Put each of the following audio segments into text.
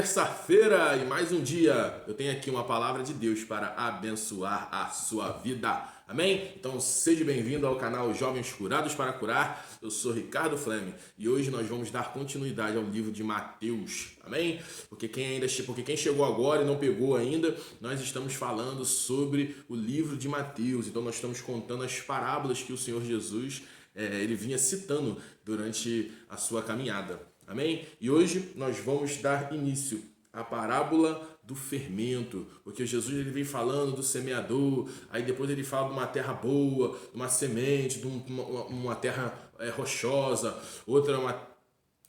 terça-feira e mais um dia. Eu tenho aqui uma palavra de Deus para abençoar a sua vida. Amém? Então seja bem-vindo ao canal Jovens Curados para Curar. Eu sou Ricardo Fleme e hoje nós vamos dar continuidade ao livro de Mateus. Amém? Porque quem chegou agora e não pegou ainda, nós estamos falando sobre o livro de Mateus. Então nós estamos contando as parábolas que o Senhor Jesus ele vinha citando durante a sua caminhada. Amém? E hoje nós vamos dar início à parábola do fermento, porque Jesus ele vem falando do semeador, aí depois ele fala de uma terra boa, de uma semente, de uma terra rochosa, outra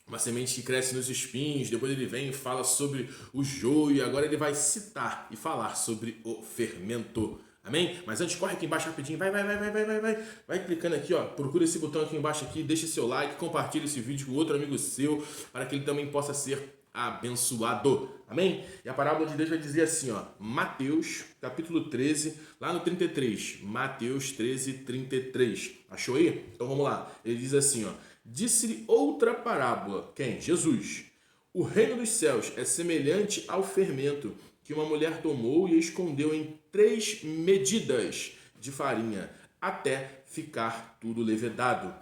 uma semente que cresce nos espinhos, depois ele vem e fala sobre o joio, e agora ele vai citar e falar sobre o fermento. Amém? Mas antes, corre aqui embaixo rapidinho, vai clicando aqui, ó, procura esse botão aqui embaixo aqui, deixa seu like, compartilha esse vídeo com outro amigo seu, para que ele também possa ser abençoado. Amém? E a parábola de Deus vai dizer assim, ó, Mateus, capítulo 13, lá no 33, Mateus 13, 33. Achou aí? Então vamos lá. Ele diz assim, ó, disse-lhe outra parábola. Quem? Jesus. O reino dos céus é semelhante ao fermento que uma mulher tomou e escondeu em 3 medidas de farinha, até ficar tudo levedado.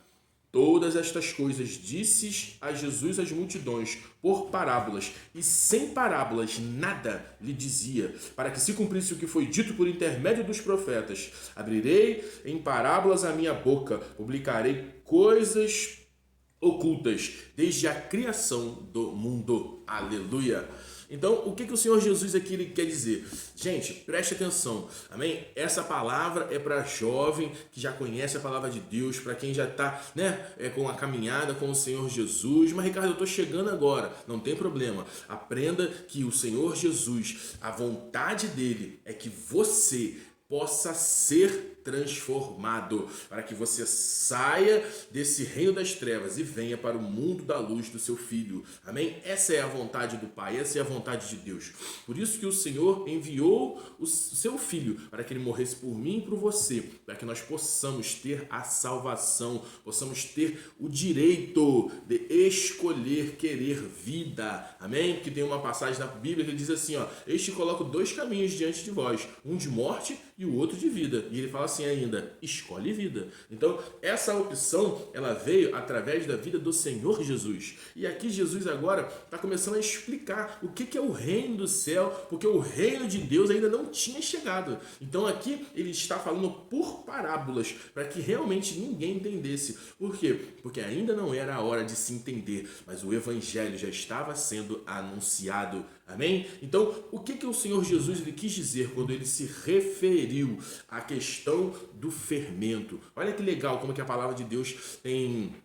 Todas estas coisas disse a Jesus às multidões por parábolas, e sem parábolas nada lhe dizia, para que se cumprisse o que foi dito por intermédio dos profetas. Abrirei em parábolas a minha boca, publicarei coisas ocultas desde a criação do mundo. Aleluia! Então, o que o Senhor Jesus aqui ele quer dizer? Gente, preste atenção, amém? Essa palavra é para jovem que já conhece a palavra de Deus, para quem já está com a caminhada com o Senhor Jesus. Mas, Ricardo, eu estou chegando agora, não tem problema. Aprenda que o Senhor Jesus, a vontade dele é que você possa ser transformado, para que você saia desse reino das trevas e venha para o mundo da luz do seu Filho. Amém? Essa é a vontade do Pai, essa é a vontade de Deus. Por isso que o Senhor enviou o seu Filho, para que ele morresse por mim e por você, para que nós possamos ter a salvação, possamos ter o direito de escolher querer vida. Amém? Porque tem uma passagem na Bíblia que diz assim, ó, eis te coloco 2 caminhos diante de vós, um de morte e o outro de vida. E ele fala assim ainda, escolhe vida. Então, essa opção, ela veio através da vida do Senhor Jesus. E aqui Jesus agora está começando a explicar o que é o reino do céu, porque o reino de Deus ainda não tinha chegado. Então aqui ele está falando por parábolas, para que realmente ninguém entendesse. Por quê? Porque ainda não era a hora de se entender, mas o evangelho já estava sendo anunciado. Amém? Então, o que o Senhor Jesus ele quis dizer quando ele se referiu à questão do fermento? Olha que legal como que a palavra de Deus tem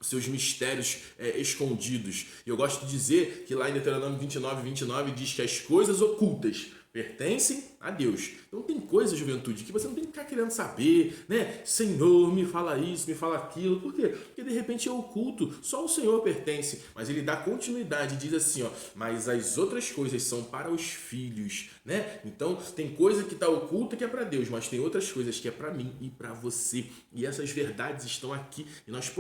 seus mistérios escondidos. E eu gosto de dizer que lá em Deuteronômio 29 diz que as coisas ocultas pertencem a Deus. Então tem coisa, juventude, que você não tem que ficar querendo saber, né? Senhor, me fala isso, me fala aquilo. Por quê? Porque de repente é oculto, só o Senhor pertence. Mas ele dá continuidade, diz assim, ó, mas as outras coisas são para os filhos, né? Então tem coisa que está oculta que é para Deus, mas tem outras coisas que é para mim e para você. E essas verdades estão aqui e nós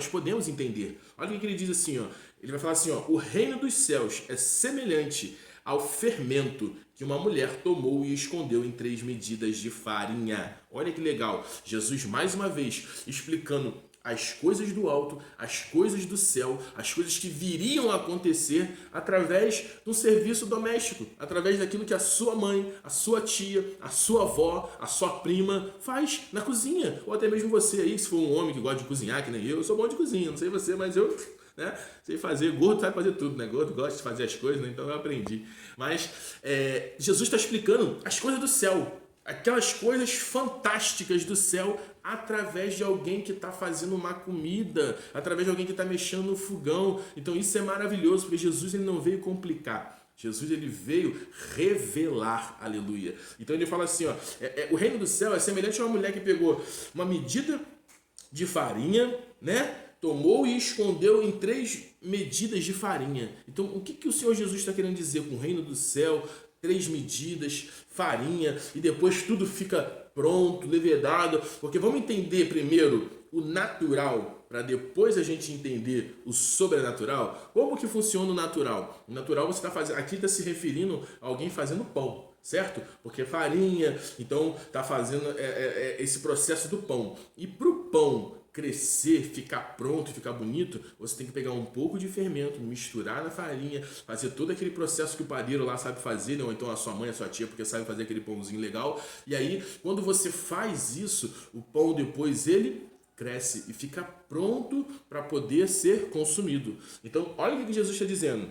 podemos entender. Olha o que ele diz assim, ó. Ele vai falar assim, ó, o reino dos céus é semelhante ao fermento que uma mulher tomou e escondeu em 3 medidas de farinha. Olha que legal. Jesus, mais uma vez, explicando as coisas do alto, as coisas do céu, as coisas que viriam a acontecer através do serviço doméstico, através daquilo que a sua mãe, a sua tia, a sua avó, a sua prima faz na cozinha. Ou até mesmo você aí, se for um homem que gosta de cozinhar, que nem eu sou bom de cozinha, não sei você, mas eu... sei fazer, gordo sabe fazer tudo, né? Gordo gosta de fazer as coisas, né? Então eu aprendi. Mas Jesus está explicando as coisas do céu, aquelas coisas fantásticas do céu, através de alguém que está fazendo uma comida, através de alguém que está mexendo no fogão. Então isso é maravilhoso, porque Jesus ele não veio complicar. Jesus ele veio revelar, aleluia. Então ele fala assim, ó, o reino do céu é semelhante a uma mulher que pegou uma medida de farinha, né? Tomou e escondeu em 3 medidas de farinha. Então, o que o Senhor Jesus está querendo dizer com o reino do céu? 3 medidas, farinha, e depois tudo fica pronto, levedado, porque vamos entender primeiro o natural, para depois a gente entender o sobrenatural. Como que funciona o natural? O natural você está fazendo, aqui está se referindo a alguém fazendo pão, certo? Porque farinha, então está fazendo esse processo do pão. E para o pão crescer, ficar pronto, ficar bonito, você tem que pegar um pouco de fermento, misturar na farinha, fazer todo aquele processo que o padeiro lá sabe fazer, né? Ou então a sua mãe, a sua tia, porque sabe fazer aquele pãozinho legal. E aí, quando você faz isso, o pão depois ele cresce e fica pronto para poder ser consumido. Então, olha o que Jesus está dizendo.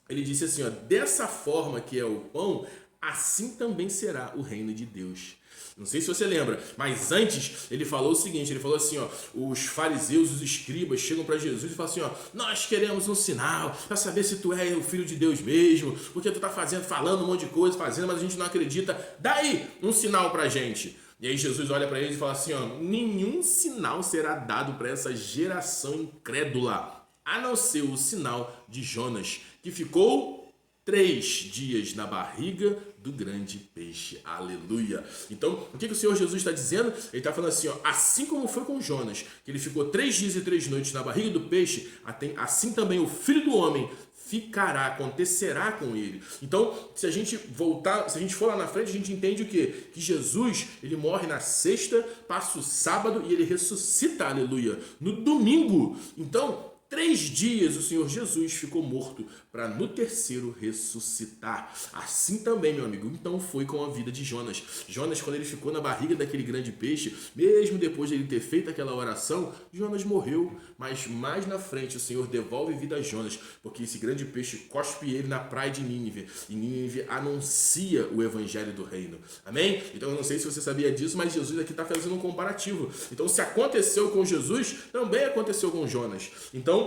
Ele disse assim, ó, dessa forma que é o pão, assim também será o reino de Deus. Não sei se você lembra, mas antes ele falou o seguinte, ele falou assim, ó, os fariseus, os escribas chegam para Jesus e falam assim, ó, nós queremos um sinal para saber se tu é o filho de Deus mesmo, porque tu tá falando um monte de coisa, mas a gente não acredita, dá aí um sinal pra gente. E aí Jesus olha para eles e fala assim, ó, nenhum sinal será dado para essa geração incrédula, a não ser o sinal de Jonas, que ficou 3 dias na barriga do grande peixe. Aleluia. Então, o que o Senhor Jesus está dizendo? Ele está falando assim, ó, assim como foi com Jonas, que ele ficou 3 dias e 3 noites na barriga do peixe, assim também o Filho do Homem ficará, acontecerá com ele. Então, se a gente for lá na frente, a gente entende o quê? Que Jesus, ele morre na sexta, passa o sábado e ele ressuscita, aleluia, no domingo. Então, 3 dias o Senhor Jesus ficou morto para no terceiro ressuscitar. Assim também, meu amigo, então foi com a vida de Jonas. Jonas, quando ele ficou na barriga daquele grande peixe, mesmo depois de ele ter feito aquela oração, Jonas morreu. Mas mais na frente o Senhor devolve vida a Jonas, porque esse grande peixe cospe ele na praia de Nínive. E Nínive anuncia o evangelho do reino. Amém? Então eu não sei se você sabia disso, mas Jesus aqui está fazendo um comparativo. Então se aconteceu com Jesus, também aconteceu com Jonas. Então,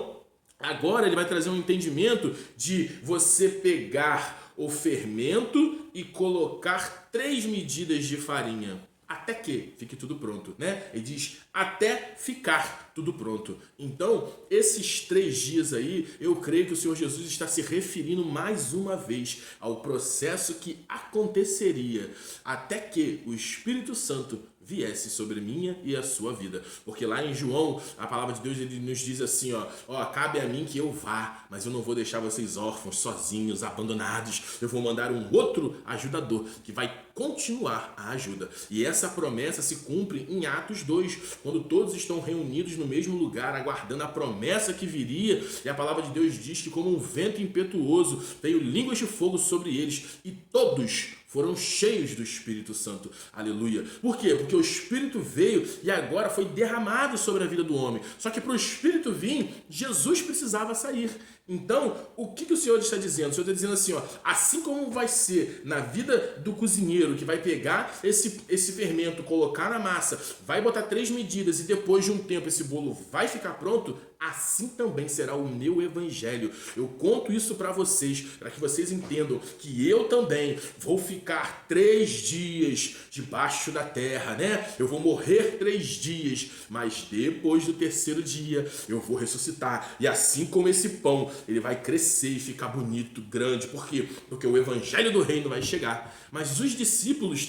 agora ele vai trazer um entendimento de você pegar o fermento e colocar 3 medidas de farinha. Até que fique tudo pronto, né? Ele diz até ficar tudo pronto. Então, esses 3 dias aí, eu creio que o Senhor Jesus está se referindo mais uma vez ao processo que aconteceria até que o Espírito Santo viesse sobre minha e a sua vida. Porque lá em João, a palavra de Deus, ele nos diz assim, ó, cabe a mim que eu vá, mas eu não vou deixar vocês órfãos, sozinhos, abandonados. Eu vou mandar um outro ajudador que vai continuar a ajuda. E essa promessa se cumpre em Atos 2, quando todos estão reunidos no mesmo lugar, aguardando a promessa que viria. E a palavra de Deus diz que como um vento impetuoso veio línguas de fogo sobre eles e todos foram cheios do Espírito Santo. Aleluia. Por quê? Porque o Espírito veio e agora foi derramado sobre a vida do homem. Só que para o Espírito vir, Jesus precisava sair. Então, o que o Senhor está dizendo? O Senhor está dizendo assim, ó, assim como vai ser na vida do cozinheiro, que vai pegar esse fermento, colocar na massa, vai botar 3 medidas e depois de um tempo esse bolo vai ficar pronto, assim também será o meu evangelho. Eu conto isso para vocês, para que vocês entendam que eu também vou ficar 3 dias debaixo da terra, né? Eu vou morrer 3 dias, mas depois do terceiro dia eu vou ressuscitar. E assim como esse pão, ele vai crescer e ficar bonito, grande. Por quê? Porque o evangelho do reino vai chegar. Mas os discípulos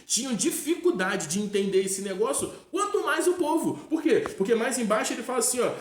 tinham dificuldade de entender esse negócio, quanto mais o povo. Por quê? Porque mais embaixo ele fala assim, ó,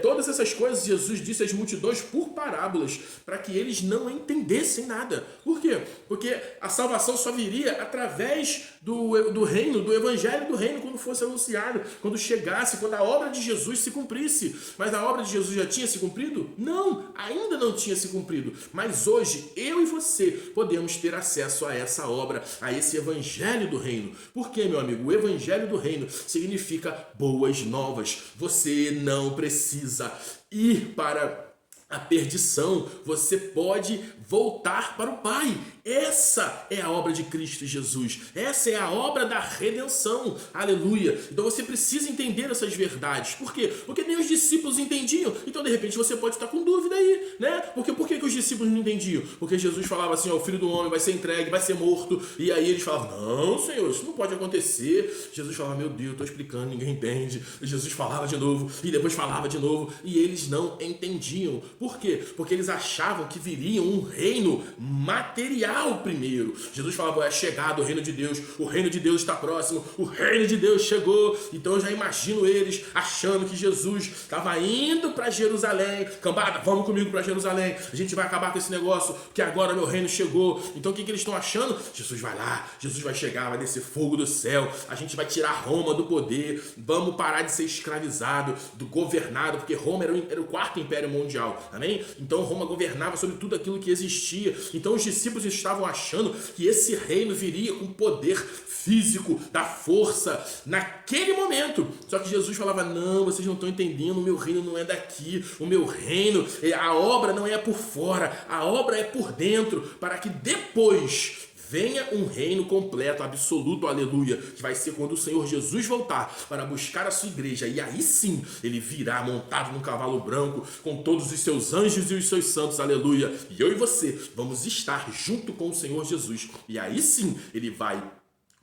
todas essas coisas Jesus disse às multidões por parábolas, para que eles não entendessem nada. Por quê? Porque a salvação só viria através do reino, do evangelho do reino, quando fosse anunciado, quando chegasse, quando a obra de Jesus se cumprisse. Mas a obra de Jesus já tinha se cumprido? Não, ainda não tinha se cumprido. Mas hoje, eu e você podemos ter acesso a essa obra, a esse evangelho do reino. Por quê, meu amigo? O evangelho do reino significa boas novas. Você não precisa ir para a perdição, você pode voltar para o Pai. Essa é a obra de Cristo Jesus. Essa é a obra da redenção. Aleluia. Então você precisa entender essas verdades. Por quê? Porque nem os discípulos entendiam. Então de repente você pode estar com dúvida aí, né? Porque por que os discípulos não entendiam? Porque Jesus falava assim, ó, o Filho do Homem vai ser entregue, vai ser morto. E aí eles falavam, não, Senhor, isso não pode acontecer. Jesus falava, meu Deus, estou explicando, ninguém entende. E Jesus falava de novo e depois falava de novo. E eles não entendiam. Por quê? Porque eles achavam que viria um reino material primeiro. Jesus falava, é chegado o reino de Deus, o reino de Deus está próximo, o reino de Deus chegou. Então eu já imagino eles achando que Jesus estava indo para Jerusalém. Cambada, vamos comigo para Jerusalém, a gente vai acabar com esse negócio, que agora meu reino chegou. Então o que eles estão achando? Jesus vai lá, Jesus vai chegar, vai descer fogo do céu, a gente vai tirar Roma do poder, vamos parar de ser escravizado, governado, porque Roma era o quarto império mundial, amém? Então Roma governava sobre tudo aquilo que existia. Então os discípulos estavam achando que esse reino viria com poder físico, da força, naquele momento. Só que Jesus falava, não, vocês não estão entendendo, o meu reino não é daqui, o meu reino, a obra não é por fora, a obra é por dentro, para que depois venha um reino completo, absoluto, aleluia, que vai ser quando o Senhor Jesus voltar para buscar a sua igreja, e aí sim, ele virá montado num cavalo branco, com todos os seus anjos e os seus santos, aleluia, e eu e você vamos estar junto com o Senhor Jesus, e aí sim, ele vai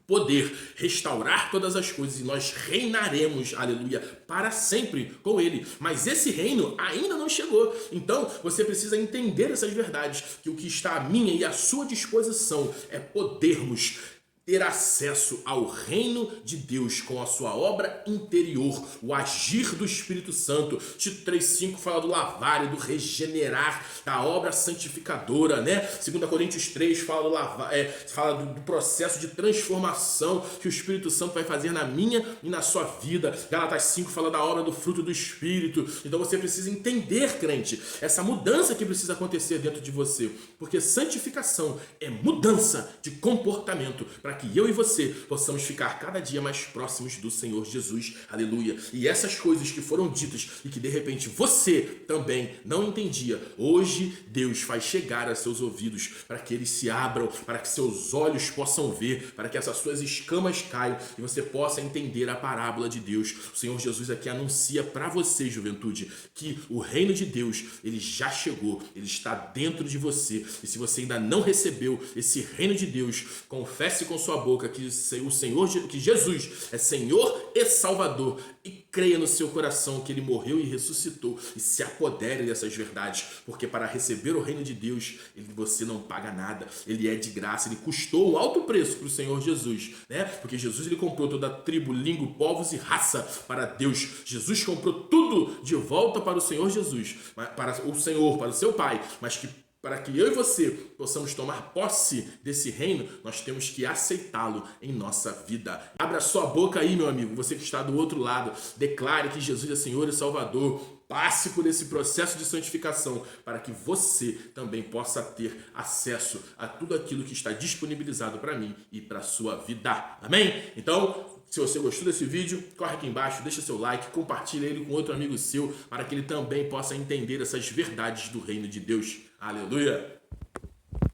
poder restaurar todas as coisas e nós reinaremos, aleluia, para sempre com ele. Mas esse reino ainda não chegou. Então você precisa entender essas verdades, que o que está à minha e à sua disposição é podermos ter acesso ao reino de Deus com a sua obra interior, o agir do Espírito Santo. Tito 3,5 fala do lavar e do regenerar, da obra santificadora, né? 2 Coríntios 3 fala, fala do processo de transformação que o Espírito Santo vai fazer na minha e na sua vida. Gálatas 5 fala da obra do fruto do Espírito. Então você precisa entender, crente, essa mudança que precisa acontecer dentro de você, porque santificação é mudança de comportamento, para que eu e você possamos ficar cada dia mais próximos do Senhor Jesus, aleluia. E essas coisas que foram ditas e que de repente você também não entendia, hoje Deus faz chegar a seus ouvidos para que eles se abram, para que seus olhos possam ver, para que essas suas escamas caiam e você possa entender a parábola de Deus. O Senhor Jesus aqui anuncia para você, juventude, que o reino de Deus, ele já chegou, ele está dentro de você. E se você ainda não recebeu esse reino de Deus, confesse com sua boca que o Senhor, que Jesus é Senhor e Salvador, e creia no seu coração que ele morreu e ressuscitou, e se apodere dessas verdades, porque para receber o reino de Deus, você não paga nada, ele é de graça, ele custou um alto preço para o Senhor Jesus, né? Porque Jesus, ele comprou toda a tribo, língua, povos e raça para Deus. Jesus comprou tudo de volta para o Senhor Jesus, para o Senhor, para o seu Pai, mas que para que eu e você possamos tomar posse desse reino, nós temos que aceitá-lo em nossa vida. Abra sua boca aí, meu amigo, você que está do outro lado. Declare que Jesus é Senhor e Salvador. Passe por esse processo de santificação para que você também possa ter acesso a tudo aquilo que está disponibilizado para mim e para a sua vida. Amém? Então, se você gostou desse vídeo, corre aqui embaixo, deixa seu like, compartilha ele com outro amigo seu para que ele também possa entender essas verdades do reino de Deus. Aleluia!